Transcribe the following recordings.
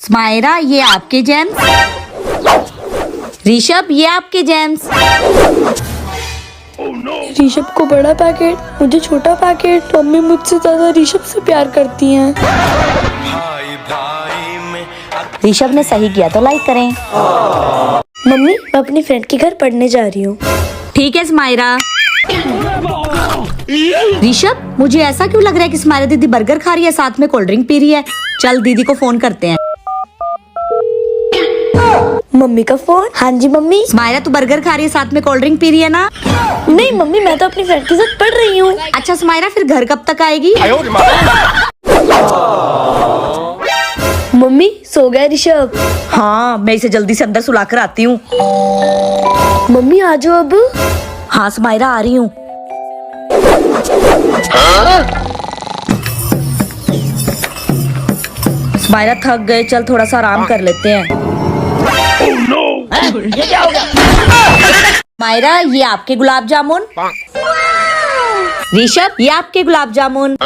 स्माइरा ये आपके जेम्स। ऋषभ ये आपके जेम्स। ऋषभ को बड़ा पैकेट, मुझे छोटा पैकेट। मम्मी मुझसे ज्यादा ऋषभ से प्यार करती हैं। ऋषभ ने सही किया तो लाइक करें। मम्मी मैं अपनी फ्रेंड के घर पढ़ने जा रही हूँ। ठीक है स्माइरा। ऋषभ मुझे ऐसा क्यों लग रहा है कि स्माइरा दीदी बर्गर खा रही है साथ में कोल्ड ड्रिंक पी रही है। चल दीदी को फोन करते हैं। मम्मी का फोन। हाँ जी मम्मी। स्माइरा तू बर्गर खा रही है साथ में कोल्ड ड्रिंक पी रही है ना। नहीं मम्मी मैं तो अपनी फ्रेंड के साथ पढ़ रही हूँ। अच्छा स्माइरा फिर घर कब तक आएगी। मम्मी सो गया ऋषभ। हाँ मैं इसे जल्दी से अंदर सुला कर आती हूँ। मम्मी आ जाओ अब। हाँ स्माइरा आ रही हूँ। स्माइरा थक गए, चल थोड़ा सा आराम कर लेते हैं। ये क्या हो गया? स्माइरा ये आपके गुलाब जामुन। ऋषभ ये आपके गुलाब जामुन।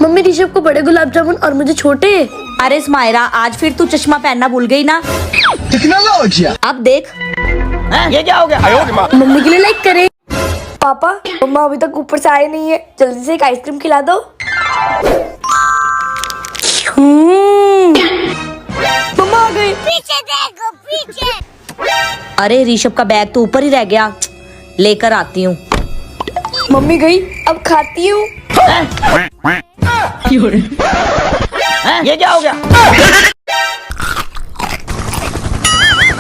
मम्मी ऋषभ को बड़े गुलाब जामुन और मुझे छोटे। अरे स्माइरा आज फिर तू चश्मा पहनना भूल गई ना। अब देख ये क्या हो गया। मम्मी के लिए लाइक करें। पापा मम्मा अभी तक ऊपर से आए नहीं है, जल्दी से एक आइसक्रीम खिला दो। मम्मा आ गई। पीछे देखो पीछे। अरे ऋषभ का बैग तो ऊपर ही रह गया, लेकर आती हूँ। मम्मी गई, अब खाती हूँ। ये क्या हो गया।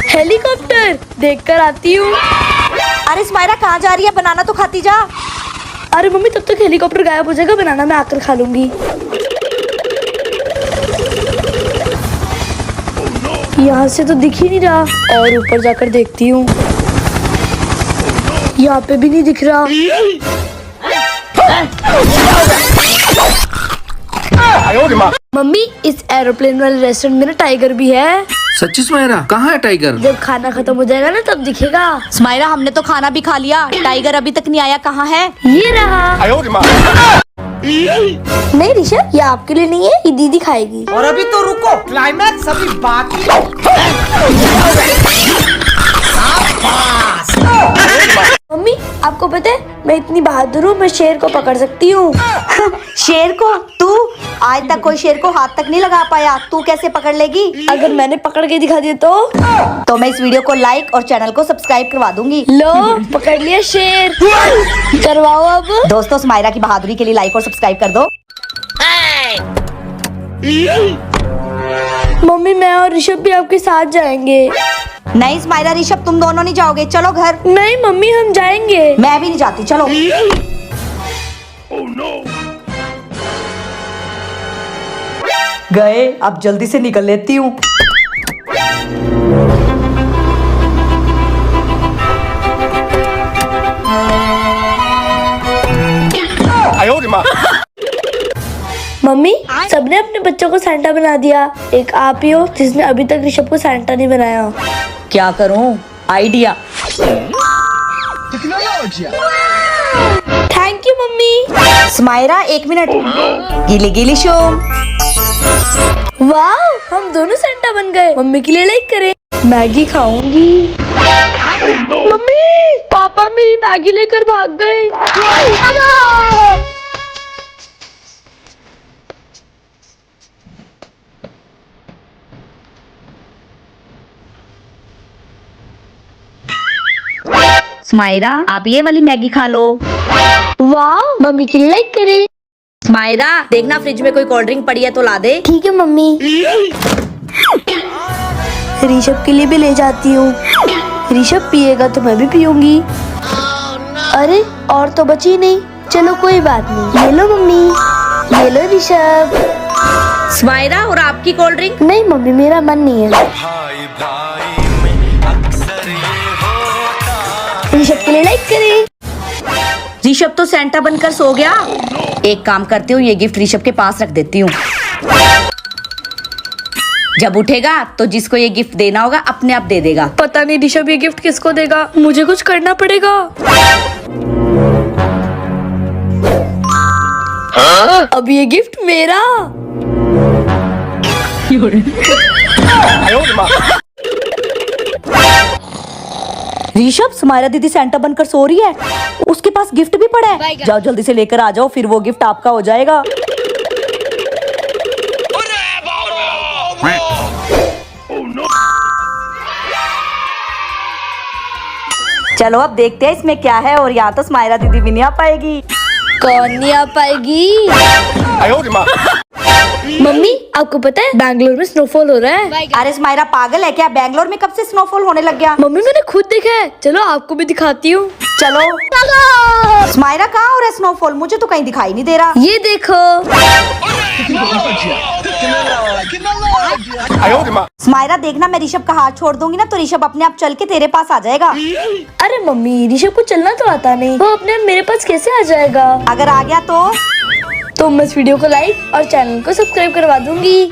हेलीकॉप्टर देख कर आती हूँ। अरे स्माइरा कहाँ जा रही है, बनाना तो खाती जा। अरे मम्मी तब तक हेलीकॉप्टर गायब हो जाएगा, बनाना मैं आकर खा लूंगी। यहाँ से तो दिख ही नहीं रहा, और ऊपर जाकर देखती हूँ। यहाँ पे भी नहीं दिख रहा। मम्मी इस एरोप्लेन वाले रेस्टोरेंट में ना टाइगर भी है। सच्ची स्माइरा कहाँ है टाइगर? जब खाना खत्म हो जाएगा ना तब दिखेगा। स्माइरा हमने तो खाना भी खा लिया, टाइगर अभी तक नहीं आया, कहाँ है। ये रहा। नहीं ऋषभ ये आपके लिए नहीं है, ये दीदी खाएगी। और अभी तो रुको, क्लाइमैक्स अभी बाकी है। मम्मी आपको पता है मैं इतनी बहादुर हूँ, मैं शेर को पकड़ सकती हूँ। शेर को? तू आज तक कोई शेर को हाथ तक नहीं लगा पाया, तू कैसे पकड़ लेगी। अगर मैंने पकड़ के दिखा दिया तो मैं इस वीडियो को लाइक और चैनल को सब्सक्राइब करवा दूंगी। लो पकड़ लिया शेर। करवाओ अब। दोस्तों स्माइरा की बहादुरी के लिए लाइक और सब्सक्राइब कर दो। मम्मी मैं और ऋषभ भी आपके साथ जाएंगे। नहीं स्माइरा ऋषभ तुम दोनों नहीं जाओगे, चलो घर। नहीं मम्मी हम जाएंगे। मैं भी नहीं जाती, चलो। गए, अब जल्दी से निकल लेती हूँ। मम्मी सबने अपने बच्चों को सैंटा बना दिया, एक आप ही हो जिसने अभी तक ऋषभ को सैंटा नहीं बनाया। क्या करूँ, idea. Thank you mummy. Smaira एक मिनट। गीली गीली शो। वाह हम दोनों सैंटा बन गए। मम्मी के लिए लाइक करें। मैगी खाऊंगी। मम्मी पापा मेरी मैगी लेकर भाग गए। स्माइरा आप ये वाली मैगी खा लो। वाह मम्मी के लिए लाइक करें। स्माइरा देखना फ्रिज में कोई कोल्ड ड्रिंक पड़ी है तो ला दे। ठीक है मम्मी। ऋषभ के लिए भी ले जाती हूँ, ऋषभ पिएगा तो मैं भी पीऊंगी। अरे और तो बची नहीं, चलो कोई बात नहीं। ये लो मम्मी, ये लो ऋषभ। स्माइरा और आपकी कोल्ड ड्रिंक? नहीं मम्मी मेरा मन नहीं है। ऋषभ के लिए लाइक करें। ऋषभ तो सेंटा बनकर सो गया। एक काम करती हूँ, ये गिफ्ट ऋषभ के पास रख देती हूँ। जब उठेगा तो जिसको ये गिफ्ट देना होगा अपने आप दे देगा। पता नहीं ऋषभ ये गिफ्ट किसको देगा, मुझे कुछ करना पड़ेगा। अब ये गिफ्ट मेरा। ऋषभ, सुमायरा दीदी सेंटा बनकर सो रही है, उसके पास गिफ्ट भी पड़ा है। जाओ जल्दी से लेकर आ जाओ, फिर वो गिफ्ट आपका हो जाएगा। चलो अब देखते हैं इसमें क्या है, और यहाँ तो सुमायरा दीदी भी नहीं आ पाएगी। कौन नहीं आ पाएगी? मम्मी, आपको पता है बैंगलोर में स्नोफॉल हो रहा है। अरे सुमायरा पागल है क्या? बैंगलोर में कब से स्नोफॉल होने लग गया? मम्मी, मैंने खुद देखा है। चलो आपको भी दिखाती हूँ। चलो। सुमायरा, कहाँ हो रहा है स्नोफॉल? मुझे तो कहीं दिखाई नहीं दे रहा। ये देखो। सुमायरा देखना, मैं ऋषभ का हाथ छोड़ दूंगी ना तो ऋषभ अपने आप चल के तेरे पास आ जाएगा। अरे मम्मी, ऋषभ को चलना तो आता नहीं, वो अपने आप मेरे पास कैसे आ जाएगा? अगर आ गया तो मैं इस वीडियो को लाइक और चैनल को सब्सक्राइब करवा दूंगी।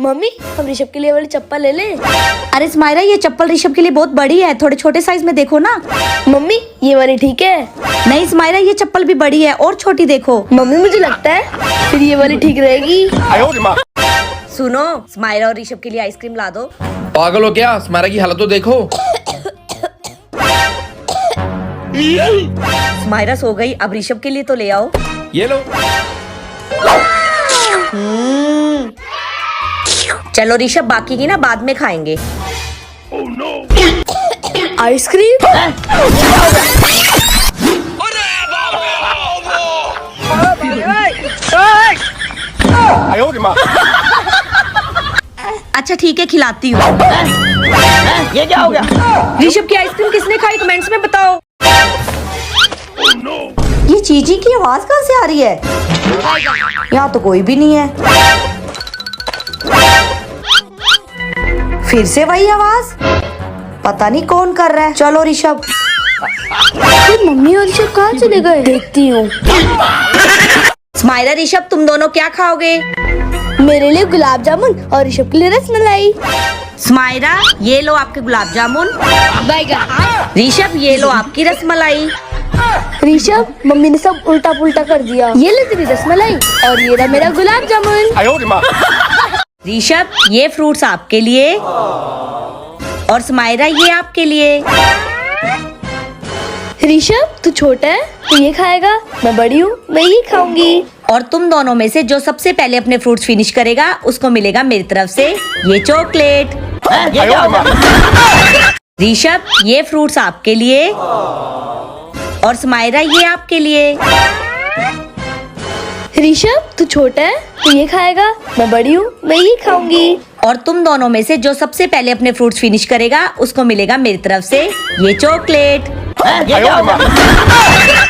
मम्मी, हम ऋषभ के लिए वाली चप्पल ले लें? अरे सुमायरा, ये चप्पल ऋषभ के लिए बहुत बड़ी है, थोड़े छोटे साइज में देखो ना। मम्मी, ये वाली ठीक है? नहीं सुमायरा, ये चप्पल भी बड़ी है और छोटी देखो। मम्मी, मुझे लगता है फिर ये वाली ठीक रहेगी। सुनो, सुमायरा और ऋषभ के लिए आइसक्रीम ला दो। पागल हो क्या? सुमायरा की हालत तो देखो। सुमायरा सो गई, अब ऋषभ के लिए तो ले आओ। ये लो। चलो ऋषभ, बाकी की ना बाद में खाएंगे। आइसक्रीम? अच्छा ठीक है, खिलाती हूँ। ये क्या हो गया? ऋषभ की आइसक्रीम किसने खाई? कमेंट्स में बताओ। ये चीची की आवाज कहाँ से आ रही है? यहाँ तो कोई भी नहीं है। फिर से वही आवाज, पता नहीं कौन कर रहा है। चलो ऋषभ। मम्मी और ऋषभ कहाँ चले गए? देखती हूँ। सुमायरा, ऋषभ, तुम दोनों क्या खाओगे? मेरे लिए गुलाब जामुन और ऋषभ के लिए रसमलाई। सुमायरा, ये लो आपके गुलाब जामुन। ऋषभ, ये लो आपकी रसमलाई। ऋषभ, मम्मी ने सब उल्टा पुल्टा कर दिया। ये ले तेरी रसमलाई और ये रहा मेरा गुलाब जामुन। ऋषभ, ये फ्रूट्स आपके लिए, और सुमायरा ये आपके लिए। ऋषभ, तू छोटा है, तू ये खाएगा, मैं बड़ी हूँ, मैं ये खाऊंगी। और तुम दोनों में से जो सबसे पहले अपने फ्रूट्स फिनिश करेगा उसको मिलेगा मेरी तरफ से ये चॉकलेट। ऋषभ, ये फ्रूट्स आपके लिए, और सुमायरा ये आपके लिए। ऋषभ, तू छोटा है, तू ये खाएगा, मैं बड़ी हूँ, मैं ये खाऊंगी। और तुम दोनों में से जो सबसे पहले अपने फ्रूट्स फिनिश करेगा उसको मिलेगा मेरी तरफ से ये चॉकलेट।